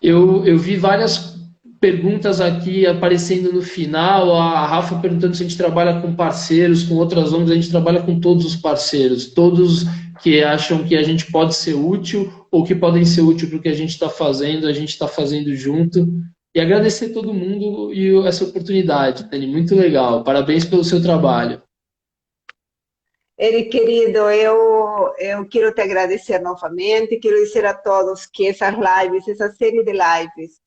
Eu vi várias perguntas aqui aparecendo no final. A Rafa perguntando se a gente trabalha com parceiros, com outras ONGs. A gente trabalha com todos os parceiros, todos que acham que a gente pode ser útil ou que podem ser útil para o que a gente está fazendo junto. E agradecer todo mundo e essa oportunidade, Dani. Muito legal. Parabéns pelo seu trabalho. Ele, querido, eu quero te agradecer novamente, quero dizer a todos que essas lives, essa série de lives,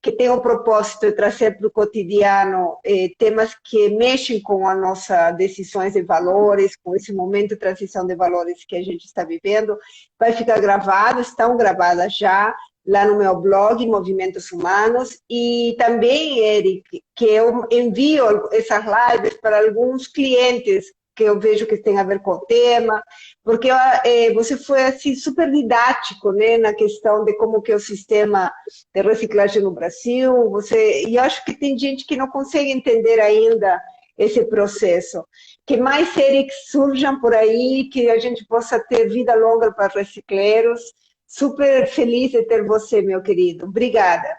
que tem o propósito de trazer para o cotidiano temas que mexem com as nossas decisões de valores, com esse momento de transição de valores que a gente está vivendo, vai ficar gravado, estão gravadas já, lá no meu blog, Movimentos Humanos, e também, Eric, que eu envio essas lives para alguns clientes que eu vejo que tem a ver com o tema, porque você foi assim super didático, né, na questão de como que é o sistema de reciclagem no Brasil. E eu acho que tem gente que não consegue entender ainda esse processo. Que mais séries surjam por aí, que a gente possa ter vida longa para recicleiros. Super feliz de ter você, meu querido. Obrigada.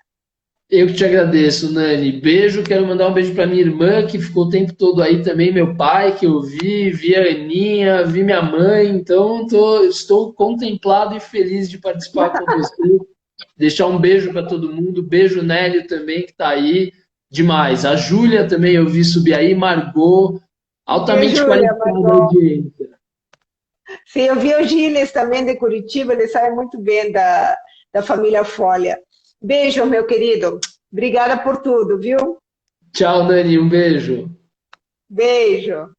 Eu que te agradeço, Nani. Beijo, quero mandar um beijo para minha irmã, que ficou o tempo todo aí também, meu pai, que eu vi a Aninha, vi minha mãe, então estou contemplado e feliz de participar com você. Deixar um beijo para todo mundo, beijo Nélio também, que está aí, demais. A Júlia também eu vi subir aí, Margot, E altamente Júlia, qualificada Margot. audiência. Sim, eu vi o Gilles também de Curitiba, ele sabe muito bem da família Folha. Beijo, meu querido. Obrigada por tudo, viu? Tchau, Nani, um beijo. Beijo.